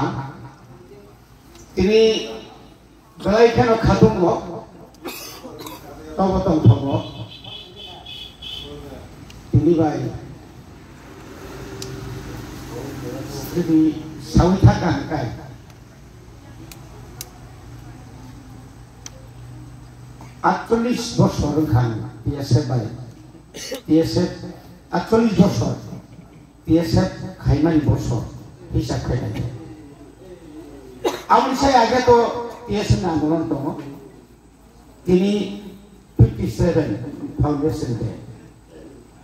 খান তিনি বেলাইখানো খাতুঙ্গ তবতং থব তিনি বাই যদি সাউই থাকা কাই 48 বছর খান পিএসএফ বাই পিএসএফ 48 বছর পিএসএফ খাইমানি বছর হিসাব খাইনাই আমি সাই আগে তো পিএসএফ আন্দোলন দङ তিনি 57 फाउंडेशन दे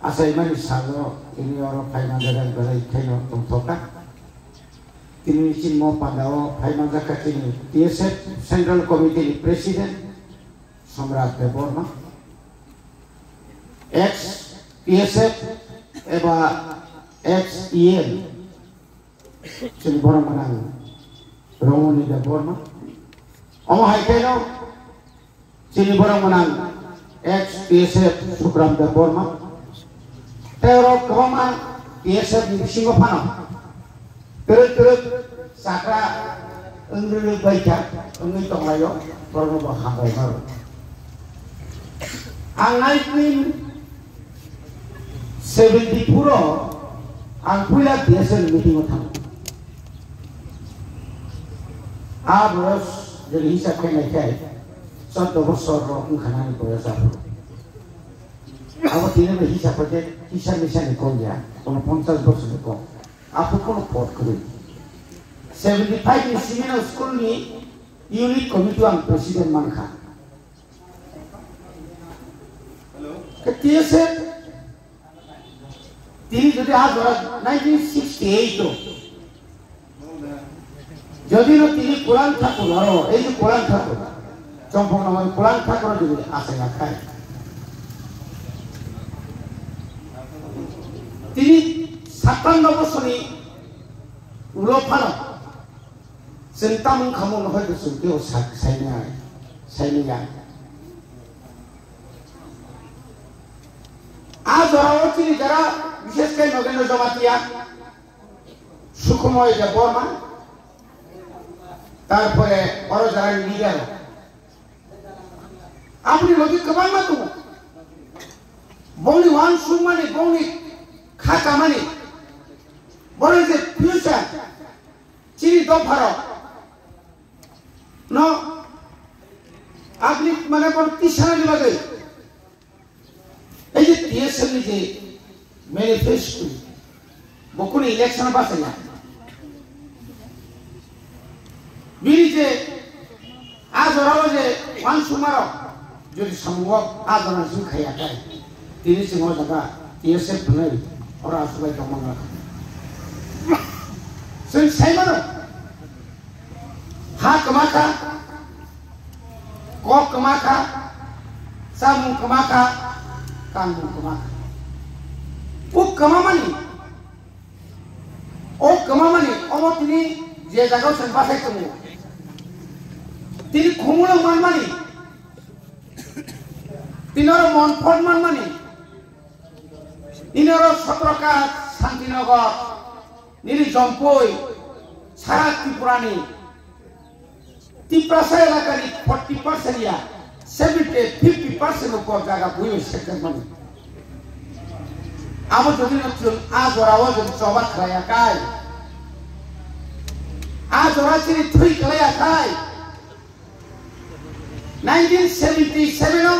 आसाई मानी सागो তিনি और फाइना जगन गलाई खाइनो दंथका তিনি चिन्म पादाव फाइना जाका তিনি पिएसएफ सेंट्रल कमिटी प्रेसिडेंट सम्राट देवबर्मा एक्स पिएसएफ एबा एक्स ईएल चिन्म बरमना रमणी देवबर्मा अम हाइकेनो चिन्म बरमना एक्स पिएसएफ सुग्राम देवबर्मा तेरो कमा पिएसएफ सिंह फानो terus sakra enggru baca enggru tonglayo perlu bahagai baru angai pin 70 puro angpula biasa meeting otham abros jadi hisab kena kai 14 বছর খানানি বয়স আলো আমার দিনে হিসাব করতে হিসাব মিশানি কম যায় কোনো 50 বছর কম आपको कौन पॉट करें 75 इंस्टीट्यूट स्कूल में यूनिट कमिटी आम प्रेसिडेंट मान खा कतिये से तीन जो आज 1968 तो जब इन तीन कुरान था को लारो ये जो कुरान था को चंपक नाम कुरान था को जो आसे ना खाए तीन 57 বছরই উলোফানো চিন্তামন খামন হয়তো সুকেও সাইনে আজ অচিনি যারা বিশেষ করে নগেন্দ্র জমাতিয়া সুখময় দেববর্মা তারপরে আরো যারা লিডার আপনি লজিক কমান না তো বৌনি ওয়ান সুমানে বৌনি খাকা মানে What is the future? Chini do pharo. No. Apni mane kon tisana ni bagai. Ei je TSL ni je manifesto. Bokuni election ba saya. Biri je azoralo je wan sumaro. Jodi samgo azona sin khaya kai. Tini singo jaga TSL bunai aur asubai kamanga. Sen saimano ha kamaka ko kamaka samu kamaka kandu kamaka o kamamani omo tini je jaga sen basai kamu tini khumulo manmani tinoro monfort manmani inoro Sotroka Shantinagar Niri Jompoi, Sarat Tripurani, Tiprasa Elakari 40% ya, 50% upor jaga buih second money. Amo jadi nutun azorawa jadi sobat kaya kai, azora ciri thui kaya kai. 1977 no,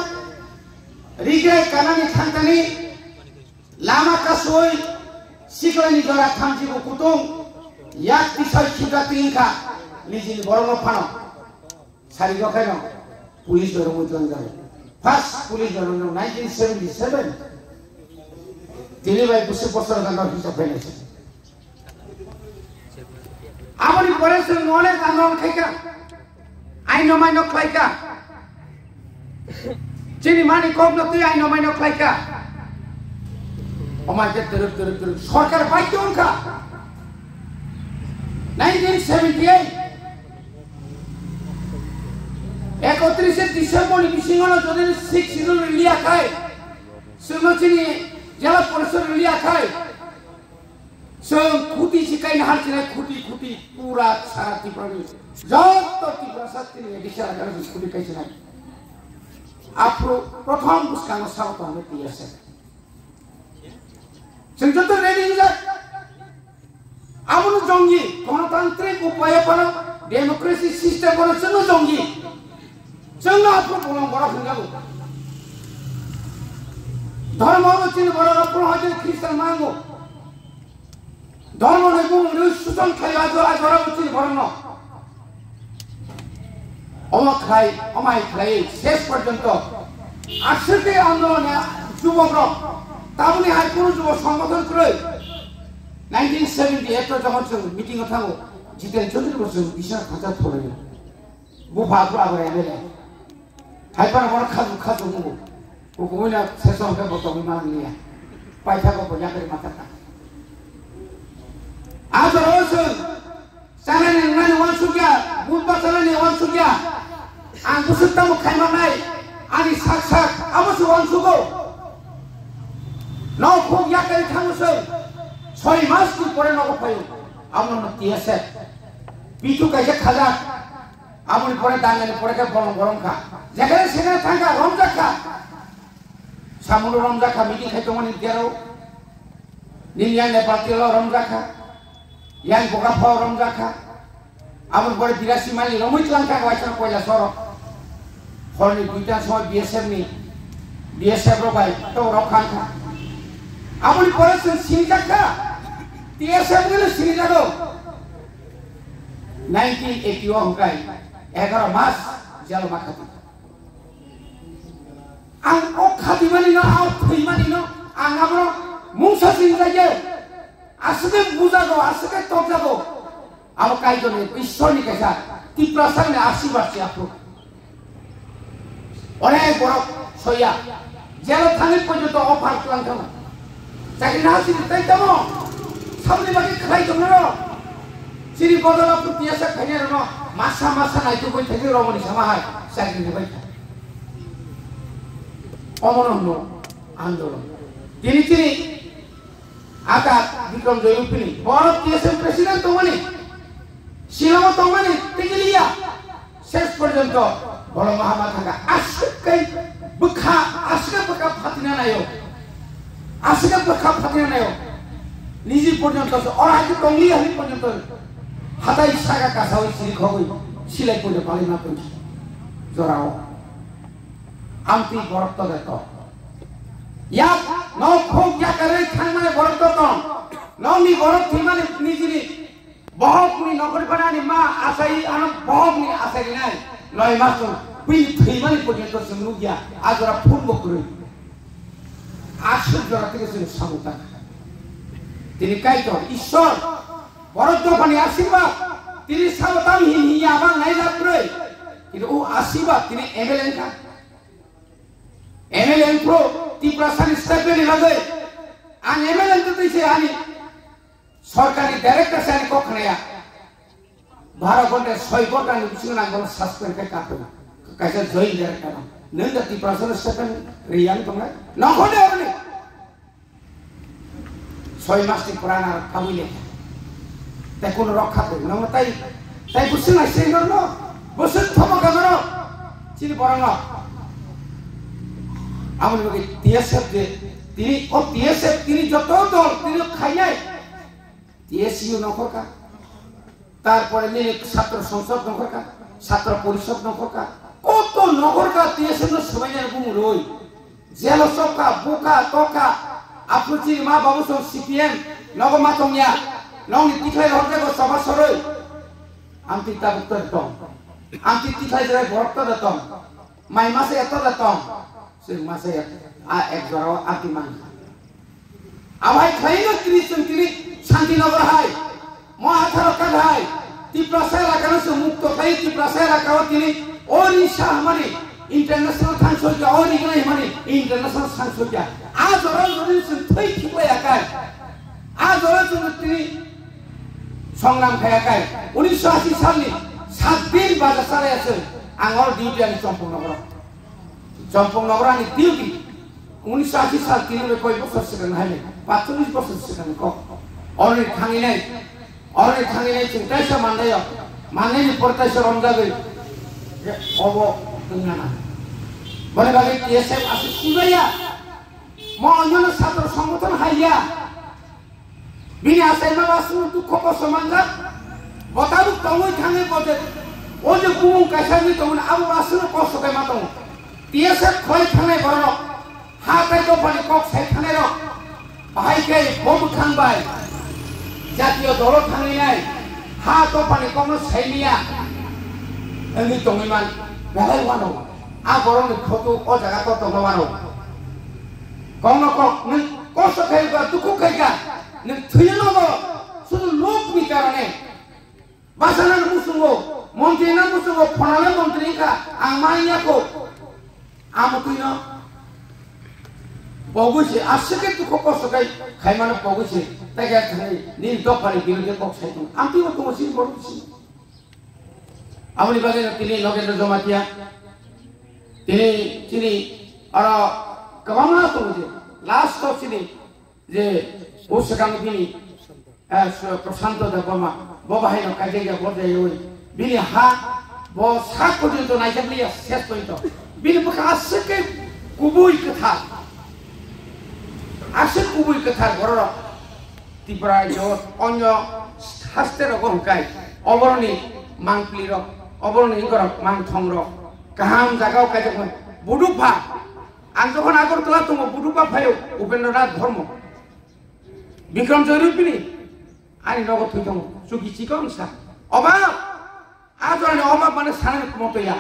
Riga kanani khantani, lama kasoi. Siklani jora thamji ko kutung yak tisai chika tingka nijin borono phano sari rokhaino police joro mujang jalo first police joro 1977 tini bai 20 বছর গান হিসাব ফেলেছে আমরি পরেছে নলে গান খাইকা আইনো মাইনো খাইকা চিনি মানি কম তুই আইনো মাইনো খাইকা Omaje terus সরকার বাইতে উনকা 1978 31 ডিসেম্বর বিশিঙ্গন যদি 6 সিজন লিয়া খায় সুনচিনি জেলা পরিষদ লিয়া খায় जों खुटी सिकायनो हान्थिनाय खुटी पुरा सारा त्रिपुरानि जत त्रिपुरा सास्त्रिनि बिचार आरो खुटी कायसिनाय आप्रो प्रथम बुस्कानो साउथ आमे टीएसएफ जों जत रेडी जा आमुनु जंगि गणतान्त्रिक उपाय पर डेमोक्रेसी सिस्टम पर जों जंगि जों आप्रो बोलां बरा फुंगाबो धर्म चिन बरा आप्रो हाजे ख्रिस्टान मांगो धर्म ने बुंनो सुसन खाया जरा जरा चिन बरनो अमाय खाय शेष पर्यंत आश्रके आंदोलन যুবকরা তাবনি হাই কোন যুব সংগঠন করে 1978 যখন जों মিটিং थाङो जितेन चौधरी जों बिसा खाजा थोरे बुफाफ्रा आबो एमएलए हाइपार बर खाजु मुगु उगुना सेसन के बतौ मानिया पाइथा को बजा करे माथा आज रोज सानानि नानि वानसुगिया बुलबा सानानि वानसुगिया आं गुसुताम खायमानाय आनि साक आबोसो वानसुगौ न खोग याकै थाङोसै 6 मास की परे नगो फायो आमनो टीएसएफ पिटु काइसे खाजा आमनि परे दांगानि परे के गरम खा जेखाने सेखाने थांगा रमजाखा सामुनो रमजाखा मिटिं खायतोमनि गेराव निलियान नेपालतिल रमजाखा यान बगाफाव रमजाखा आमनि परे 82 माइल रमैतलांखा वाइसन कोइला सर हरनि दुइटा समय बीएसएफ रो बाय तो रखांखा आमनि परे जों सिंजाखा टीएसएफ ने सिंजागो 1981 हंकाय 11 मास जेल माखाति आं ओ खातिमानि न आव थैमानि न आं आबो मुंसा सिंजायो आसके बुजागो आसके तोजागो आबो कायजने ईश्वरनि कायसा तिप्रासारनि आशीर्वाद से आपको अनेक बरफ सया जेल थांनि पर्यन्त अफार खालामखामो चाकरि नासिनि तैतामो सामने बाकी खाई दङ र सिरि बदला पुतियासा खाइने र मासा नाइतो गइ थायो रमनि समाहाय चाकरि नेबाय अमरनो आन्दोलन दिनै आका विक्रम जयन्ती भारत टीएसएम प्रेसिडेंट दङनि शिलंआव दङनि टिगिलिया शेष पर्यन्त बड़ महामा थांगा आसके बोखा फातिना नायो निजी पर्यन्त अराजु टंगली हरि पर्यन्त हाताय सागा कासावै सिरि खगै सिलाइ पले पालिना परि जराव आमति बरक्त देत या न खोग या करे खान माने बरक्त त ननि बरक्त माने निजिनि बहकनि नगरी बनानि मा आसाई आन बहकनि आसाई नाय लय मास पि थैमानि पर्यन्त जों गया आजरा फुल बकरै आसु जरा থেকে जों सामुता তিনি কাইতো ঈশ্বর বরদ্দফানি আশীর্বাদ তিনি সাবতাম হিয়া বাং নাই যাত্রই কিন্তু ও আশীর্বাদ তিনি এমএলএন প্রো ত্রিপুরাসানি স্টেপেনি লাগে আন এমএলএন তো দিছে আনি সরকারি ডাইরেক্টর সানি কখনায়া 12 ঘন্টা 6 ঘন্টা নিবিসিং নাঙ্গল সাসপেন্ড কে কাটো কাইসা জয় ডাইরেক্টর নন্দ ত্রিপুরাসানি স্টেপেন রিয়ান তোমরা নখনে হবনি 6 মাস পুরানা কামিলে তাই কোন রক্ষা করি না তাই বুঝছেন না সেই জন্য বসে থমকা ধরো চিনি বরং আমার লোকে টিএসএফ যে তিনি যত দল তিনি খাই নাই টিএসইউ নকরকা তারপরে নিয়ে ছাত্র সংসদ নকরকা ছাত্র পরিষদ নকরকা কত নগরকা টিএসএফ সবাই রই জেল সবকা বোকা টকা আপুচি মা বাবু সব সিপিএম নগমা তংয়া নংনি তিখাই হরজাগো সভা সরই আমতি তাবুক্তর দম আমতি তিখাই জয় বরক্ত দতম মাই মাসে এত দতম সে মাসে এক জরাও আতি মান আভাই খাইনো তিনি শান্তিনগর হাই মহাথার কাজ হাই ত্রিপ্রাসায় এলাকানো সে মুক্ত খাই ত্রিপ্রাসায় এলাকাও তিনি ওড়িশা মানে इंटरनेशनल सांसोजा और इगनाय माने इंटरनेशनल सांसोजा आज रजन थै खिबायाकाय आज रजन तिनि संग्राम खायाकाय 1980 सालनि 7 दिन बाजा सारायासो आंगल डिउटी आनि चम्पंनगरानि डिउटी 1980 साल तिनि कय बছর सिगां हायले 45 बছर सिगां क 어른이 강인해 지금 떼서 만나요. 만나니 porta서 rom자들 어버 등나나. 뭐래 가게 DSM 아주 수가야. 뭐 언제는 사도로 성부터 하이야. 미니 아세마 바스는 또 코코서 만나. 뭐다도 똥을 당해 보대. 어제 구멍 가셔니 똥은 아무 바스는 코스게 마동. DSM 거의 당해 버려. 하태도 빨리 꼭 세탄해로. 바이게 보북한 바이. 자티어 도로 당이네. 하도 빨리 꼭은 세미야. 여기 똥이만 나를 와노. 아 버러는 그것도 어자가 또 똥을 와노. 꼭은 는 꼬석해가 뚜껑해가 는 틀려놓고 수도 높이 따라네. 마사는 무슨 거, 몬테는 무슨 거, 포나는 몬테니까 악마이냐고 아무튼요. 보고시 아스게 뚜껑 꼬석해 가이만은 보고시 때가 타니 니 똑바로 비밀게 꼭 세통 아무튼 또 무슨 모르지. 아무리 바게는 তিনি নগেন্দ্র জমাতিয়া তিনি 알아 그만나 또 이제 라스트 없이 이제 오스강 비니 প্রশান্ত দেবমা ববাহিনো কাজেগে বদে ওই বিনি 뭐 사고들도 나이자블리야 셋 포인트 비니 뭐가 아스게 구부이 끝하 아스 구부이 끝하 걸어라 티브라 요 언여 하스테라고 한가이 어버니 망플리로 어버니 이거로 망통으로 가함 자가오까지 무릎파 안 যখন আগরতলা তো বুড়ুপা ফায়ো উপেন্দ্রনাথ ধর্ম বিক্রম জয়রূপিনী আনি নগদ হইতাম সুখী চিকংসা অভাব আজ আনি অভাব মানে সানের মতোয়া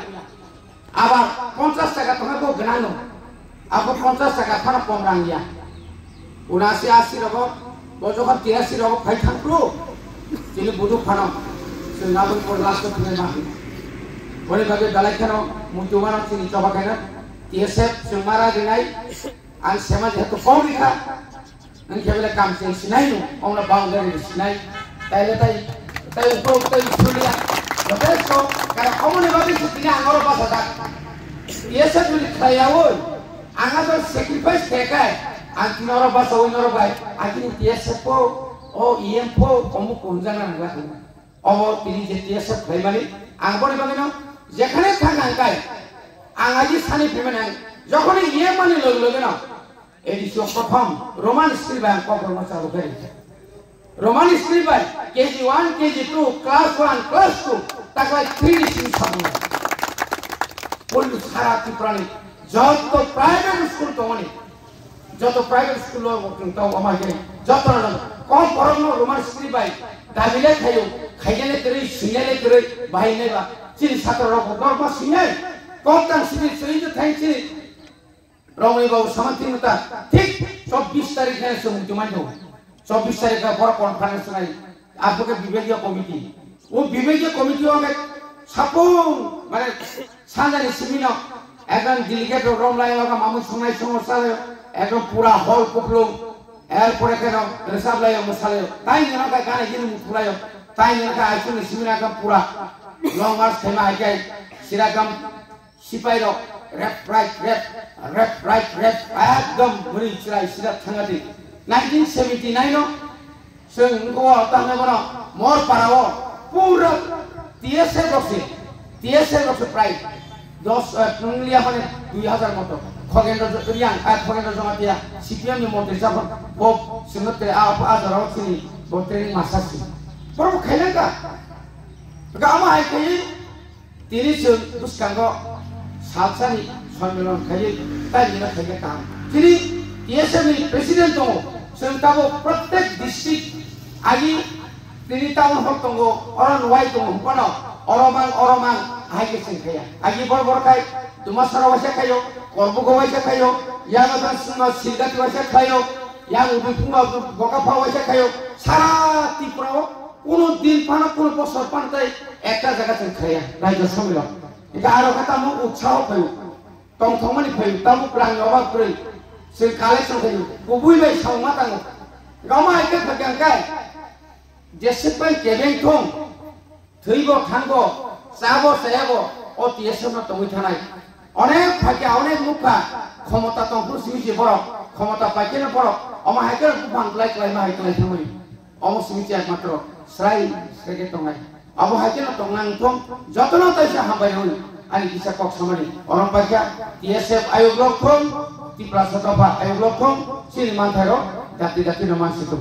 আবার 50 টাকা তোমাকে গনানো আবার 50 টাকা ফানা কম রাঙ্গিয়া 79 80 রকম যখন 83 রকম ফাই থাকলো তিনি বুড়ু ফানো সে নাবন পর লাস্ট থেকে না বলে ভাবে দালাই কেন মুতুমানো তিনি চবা কেন TSF semara dinai an sema jeto paulika an kebele kam sing sinai no ona boundary sinai tai upro tai sulia beso kaya omone babi sutina angoro pasada TSF ni khayawo anga to sacrifice tekai an tinoro basa oinoro bai akini TSF o EM po komu konjana ngwa obo tini je TSF khaimani angone babi no jekhane thangangkai আঙাজি Sunny ফেমেন যখন ইয়ে মানে লগে না addition প্রথম Roman school bank কখনো চালু করে Roman school bank KG 1 KG 2 class 1 class 2 তাকে 3 সিং সামনে বলু সারা ত্রিপুরানি যত প্রাইভেট স্কুল তো মানে যত প্রাইভেট স্কুল তো আমাকে যত কম পড়ানো রোমান স্কুল ব্যাংক দাবিলে খাইলে করে সিনেলে করে বাইনে বা চিন ছাত্র গর্ব সিনে কমতান সিভিল সহিত থাইছে রমণী বাবু সমান্তিমতা ঠিক 24 তারিখে এসে মুক্তিমান দেব 24 তারিখে বড় কনফারেন্স নাই আপনাকে বিভাগীয় কমিটি ও বিভাগীয় কমিটি হবে সাপোন মানে সাজানি সিমিন একজন ডেলিগেট রমলাই লাগা মামু সময় সমস্যা একদম পুরা হল পকলো এরপরে কেন রেসাব লাই মশালে তাই না গানে গিয়ে মুখলাই তাই না আইছুন সিমিন একদম পুরা লং মার্চ থেমা আইকাই সিরাকাম সিপাইরক রেপ রাইট একদম মুনি চিরাই সিরাপ থাঙ্গাতি 1979 नो जों नंगौ ताने बनो मोर पाराओ पूरा TSF बक्से प्राय 10 नंगलिया माने 2000 मतो खगेन्द्र रियां खगेन्द्र जमातिया CPM नि मन्त्रि जाफर बो सिंगते आजराव सिनि बोट्रेनिं मासासि बरो खाइलांगा गामा हाइकै तिनि जों बुसकांगो सालसानि सम्मेलन खाइ ताइना खाइगा काम तिनि TSF नि प्रेसिडेन्ट दङ जों ताबो प्रत्येक डिस्ट्रिक्ट आगि तिनि टाउन हल दङ अरन वाइ दङ हपनो अरमां हाइके जों खाया आगि बर खाइ दुमासरा वासे खायो करबुगो वासे खायो यागन सुनो सिलगाति वासे खायो यां उदुफुंगा बकाफा वासे खायो सारा त्रिपुराव কোনো দিন পানা কোনো বছর পানতাই একটা জায়গা থেকে খায়া রাজ্য সম্মেলন এটা আরো কথা মু উৎসাহ পাই তংথমানি পাই তামু প্রাণ অভাব করে সে কালেকশন খাই কবুই বাই সাউমা তাং গামা একে ফাকাঙ্কাই যেসেপাই কেবেং থং থৈব থাঙ্গ চাবো সায়াবো ও TSF না তমুই থানাই অনেক ফাকে অনেক মুখা ক্ষমতা তংপুর সিমিছি বড় ক্ষমতা পাইকে না বড় আমা হাইকে বাংলায় ক্লাইমা হাইকে থামাই অমুসমিতি একমাত্র স্রাই সেকে টঙ্গাই আবু হাইকেন টংনাং থং যতন তাইসা হামবাই হই ani bisa kok samani orang baca TSF ayog lokong ti prasatapa ayog lokong sini mantharo dati naman situ